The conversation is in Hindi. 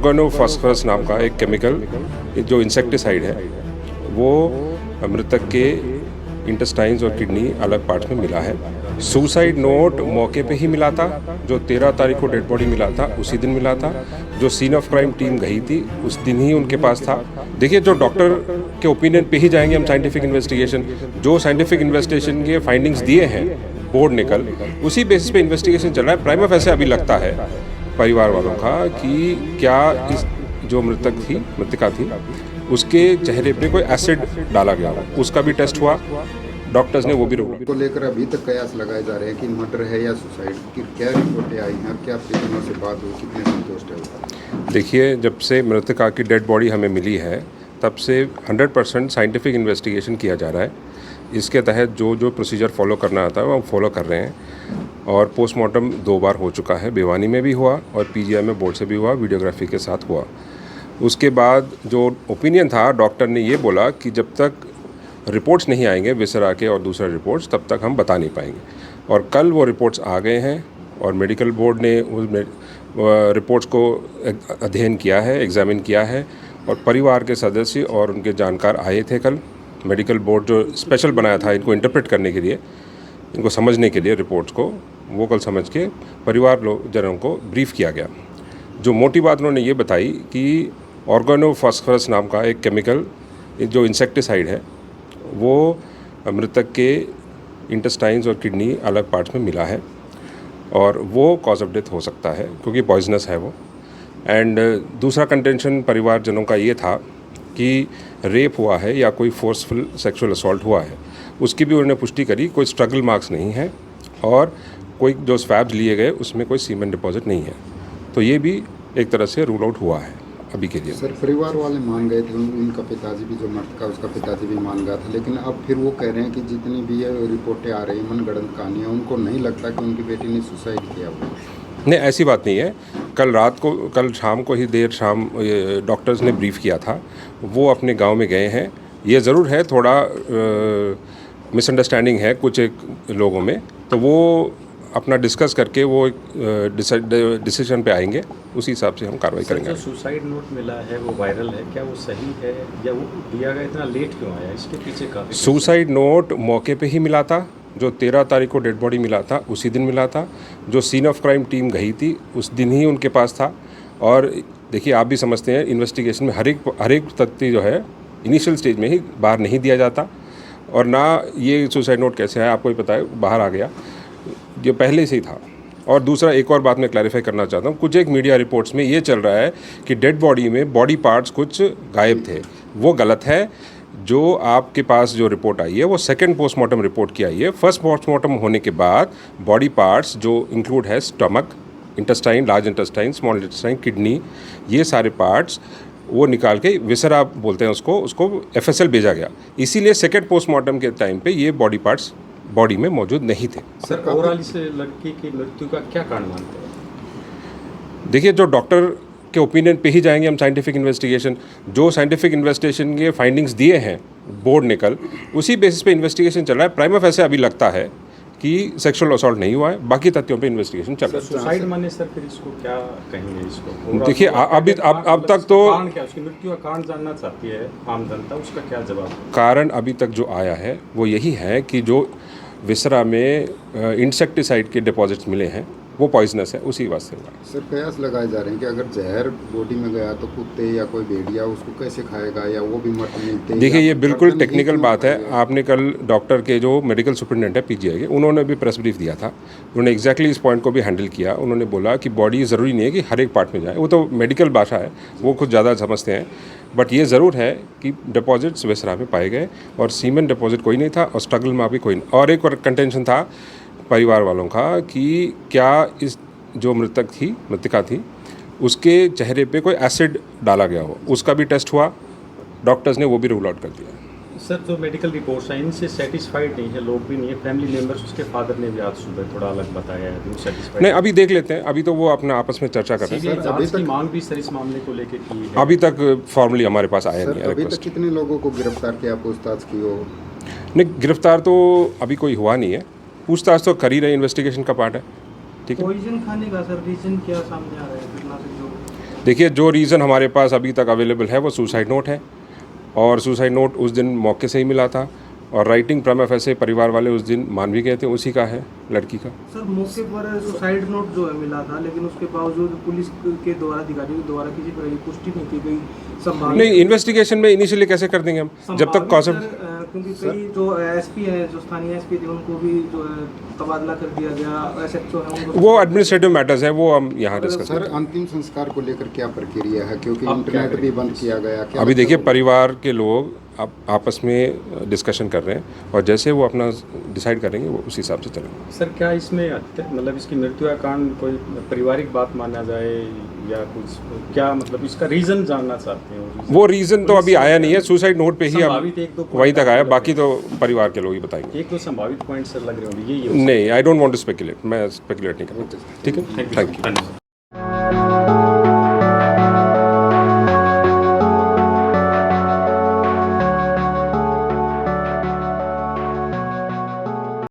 ऑर्गेनोफॉस्फोरस नाम का एक केमिकल जो इंसेक्टिसाइड है वो मृतक के इंटेस्टाइन्स और किडनी अलग पार्ट्स में मिला है। सुसाइड नोट मौके पे ही मिला था, जो 13 तारीख को डेड बॉडी मिला था उसी दिन मिला था। जो सीन ऑफ क्राइम टीम गई थी उस दिन ही उनके पास था। देखिए, जो डॉक्टर के ओपिनियन पे ही जाएंगे हम साइंटिफिक इन्वेस्टिगेशन, जो साइंटिफिक इन्वेस्टिगेशन के फाइंडिंग्स दिए हैं बोर्ड ने कल, उसी बेसिस पे इन्वेस्टिगेशन चल रहा है। प्राइमा फेसी अभी लगता है परिवार वालों का कि क्या इस जो मृतिका थी उसके चेहरे पे कोई एसिड डाला गया हो, उसका भी टेस्ट हुआ। डॉक्टर्स ने वो भी रोका। को लेकर अभी तक कयास लगाए जा रहे हैं कि मर्डर है या सुसाइड की, क्या रिपोर्टें आई हैं, क्या परिजनों से बात हुई, कितने संतुष्ट है? देखिए, जब से मृतिका की डेड बॉडी हमें मिली है तब से 100% साइंटिफिक इन्वेस्टिगेशन किया जा रहा है। इसके तहत जो जो प्रोसीजर फॉलो करना आता है वो हम फॉलो कर रहे हैं। और पोस्टमार्टम 2 बार हो चुका है, भिवानी में भी हुआ और पीजीआई में बोर्ड से भी हुआ, वीडियोग्राफी के साथ हुआ। उसके बाद जो ओपिनियन था, डॉक्टर ने ये बोला कि जब तक रिपोर्ट्स नहीं आएंगे विसरा के और दूसरे रिपोर्ट्स, तब तक हम बता नहीं पाएंगे। और कल वो रिपोर्ट्स आ गए हैं और मेडिकल बोर्ड ने उस रिपोर्ट्स को अध्ययन किया है, एग्जामिन किया है। और परिवार के सदस्य और उनके जानकार आए थे कल। मेडिकल बोर्ड जो स्पेशल बनाया था इनको इंटरप्रेट करने के लिए, इनको समझने के लिए रिपोर्ट्स को, वो कल समझ के परिवार जनों को ब्रीफ किया गया। जो मोटी बात उन्होंने ये बताई कि ऑर्गेनोफॉस्फोरस नाम का एक केमिकल जो इंसेक्टिसाइड है वो मृतक के इंटेस्टाइन्स और किडनी अलग पार्ट्स में मिला है और वो कॉज ऑफ डेथ हो सकता है क्योंकि पॉइजनस है वो। एंड दूसरा कंटेंशन परिवारजनों का ये था कि रेप हुआ है या कोई फोर्सफुल सेक्सुअल असॉल्ट हुआ है, उसकी भी उन्होंने पुष्टि करी। कोई स्ट्रगल मार्क्स नहीं है और कोई जो स्वैब्स लिए गए उसमें कोई सीमेंट डिपॉजिट नहीं है। तो ये भी एक तरह से रूल आउट हुआ है अभी के लिए। सर, परिवार वाले मान गए थे, उनका पिताजी भी, जो मृतका उसका पिताजी भी मान गया था, लेकिन अब फिर वो कह रहे हैं कि जितनी भी रिपोर्टें आ रही मनगढ़ंत कहानियाँ, उनको नहीं लगता कि उनकी बेटी ने सुसाइड किया हुआ। नहीं, ऐसी बात नहीं है। कल शाम को ही देर शाम डॉक्टर्स ने ब्रीफ किया था, वो अपने गांव में गए हैं। ये ज़रूर है थोड़ा मिसअंडरस्टैंडिंग है कुछ एक लोगों में, तो वो अपना डिस्कस करके वो डिसीजन पे आएंगे, उसी हिसाब से हम कार्रवाई करेंगे। जो सुसाइड नोट मिला है वो वायरल है, क्या वो सही है या वो दिया गया इतना लेट क्यों आया? इसके पीछे काफ़ी सुसाइड नोट मौके पे ही मिला था, जो 13 तारीख को डेड बॉडी मिला था उसी दिन मिला था। जो सीन ऑफ क्राइम टीम गई थी उस दिन ही उनके पास था। और देखिए, आप भी समझते हैं इन्वेस्टिगेशन में हर एक तथ्य जो है इनिशियल स्टेज में ही बाहर नहीं दिया जाता। और ना ये सुसाइड नोट कैसे आया आपको ही पता है, बाहर आ गया, ये पहले से ही था। और दूसरा एक और बात मैं क्लैरिफाई करना चाहता हूँ, कुछ एक मीडिया रिपोर्ट्स में ये चल रहा है कि डेड बॉडी में बॉडी पार्ट्स कुछ गायब थे, वो गलत है। जो आपके पास जो रिपोर्ट आई है वो सेकंड पोस्टमार्टम रिपोर्ट की आई है। फर्स्ट पोस्टमार्टम होने के बाद बॉडी पार्ट्स जो इंक्लूड है stomach, intestine, large intestine, small intestine, kidney, ये सारे पार्ट्स वो निकाल के विसरा बोलते हैं उसको एफएसएल भेजा गया। इसीलिए सेकंड पोस्टमार्टम के टाइम पे ये बॉडी पार्ट्स बॉडी में मौजूद नहीं थे। सर, ओवरऑल इस लड़की की मृत्यु का क्या कारण मानते हैं? देखिए, जो डॉक्टर के ओपिनियन पे ही जाएंगे हम साइंटिफिक इन्वेस्टिगेशन, जो साइंटिफिक इन्वेस्टिगेशन के फाइंडिंग्स दिए हैं बोर्ड ने कल, उसी बेसिस पे इन्वेस्टिगेशन चल रहा है। प्राइमा फेसी अभी लगता है कि सेक्सुअल असॉल्ट नहीं हुआ है, बाकी तथ्यों पे इन्वेस्टिगेशन चल रहा है। सुसाइड माने सर फिर इसको क्या कहेंगे? इसको देखिए, अब तक तो कारण क्या, उसकी मृत्यु का कारण जानना चाहती है आम जनता, उसका क्या जवाब? कारण अभी तक जो आया है वो यही है कि जो विसरा में इंसेक्टिसाइड के डिपॉजिट्स मिले हैं वो पॉइजनस है, उसी वास्ते हुआ। सर, कयास लगाए जा रहे हैं कि अगर जहर बॉडी में गया तो कुत्ते या कोई भेड़िया उसको कैसे खाएगा, या वो भी मर मिलते? देखिए, ये बिल्कुल टेक्निकल बात है। आपने कल डॉक्टर के जो मेडिकल सुपरिटेंडेंट है पीजीआई के, उन्होंने भी प्रेस ब्रीफ दिया था। उन्होंने एग्जैक्टली इस पॉइंट को भी हैंडल किया। उन्होंने बोला कि बॉडी ज़रूरी नहीं है कि हर एक पार्ट में जाए, वो तो मेडिकल भाषा है, वो कुछ ज़्यादा समझते हैं। बट ये ज़रूर है कि डिपॉजिट्स विसरा में पाए गए और सीमेंट डिपॉजिट कोई नहीं था और स्ट्रगल मार्क भी कोई नहीं। और एक और कंटेंशन था परिवार वालों का कि क्या इस जो मृतिका थी उसके चेहरे पे कोई एसिड डाला गया हो, उसका भी टेस्ट हुआ। डॉक्टर्स ने वो भी रूल आउट कर दिया। सर, जो मेडिकल रिपोर्ट्स हैं इनसे सेटिस्फाइड नहीं है लोग भी नहीं है, फैमिली मेंबर्स, उसके फादर ने भी आज सुबह थोड़ा अलग बताया है, सेटिस्फाइड नहीं, अभी देख लेते हैं। अभी तो वो अपना आपस में चर्चा कर रहे हैं। जांच की मांग भी सर इस मामले को लेकर की है। अभी तक फॉर्मली हमारे पास आया नहीं है अभी तक रिक्वेस्ट। कितने लोगों को गिरफ्तार किया, पूछताछ की हो? नहीं, गिरफ्तार तो अभी कोई हुआ नहीं है, पूछताछ तो कर ही रहे, इन्वेस्टिगेशन का पार्ट है। ठीक है। पॉइजन खाने का सर रीजन क्या सामने आ रहा है? घटना से जो देखिए, जो रीज़न हमारे पास अभी तक अवेलेबल है वो सुसाइड नोट है, और सुसाइड नोट उस दिन मौके से ही मिला था, और राइटिंग प्रमा फैसे परिवार वाले उस दिन मान भी गए थे, उसी का है लड़की का। सर मौके पर सुसाइड नोट जो है मिला था, लेकिन उसके बावजूद पुलिस के द्वारा, अधिकारियों के द्वारा किसी तरह की पुष्टि नहीं की गई। नहीं, इन्वेस्टिगेशन में इनिशियली कैसे कर देंगे हम, जब तक कॉन्सेप्ट। क्योंकि कई जो एसपी है, जो स्थानीय एसपी थे, उनको भी जो है तबादला कर दिया गया, एसएचओ है उनको। वो एडमिनिस्ट्रेटिव मैटर्स हैं, वो हम यहाँ डिस्कस सर करें। अंतिम संस्कार को लेकर क्या प्रक्रिया है, क्योंकि अब क्या इंटरनेट भी करेंगे? बंद किया गया, क्या अभी लगता देखिए, है? परिवार के लोग अब आपस में डिस्कशन कर रहे हैं, और जैसे वो अपना डिसाइड करेंगे वो उसी हिसाब से चलेंगे। सर क्या इसमें मतलब इसकी मृत्यु का कारण कोई पारिवारिक बात माना जाए या कुछ, क्या मतलब इसका रीज़न जानना चाहते हैं? वो रीज़न तो अभी आया नहीं है, सुसाइड नोट पे ही अब संभावित एक दो वहीं तक आया, point बाकी तो परिवार के लोग ही बताएंगे। एक दो संभावित पॉइंट सर लग रहे होंगे, यही है। नहीं, I don't want to speculate, मैं स्पेकुलेट नहीं करना, ठीक है, थैंक यू। Thank you.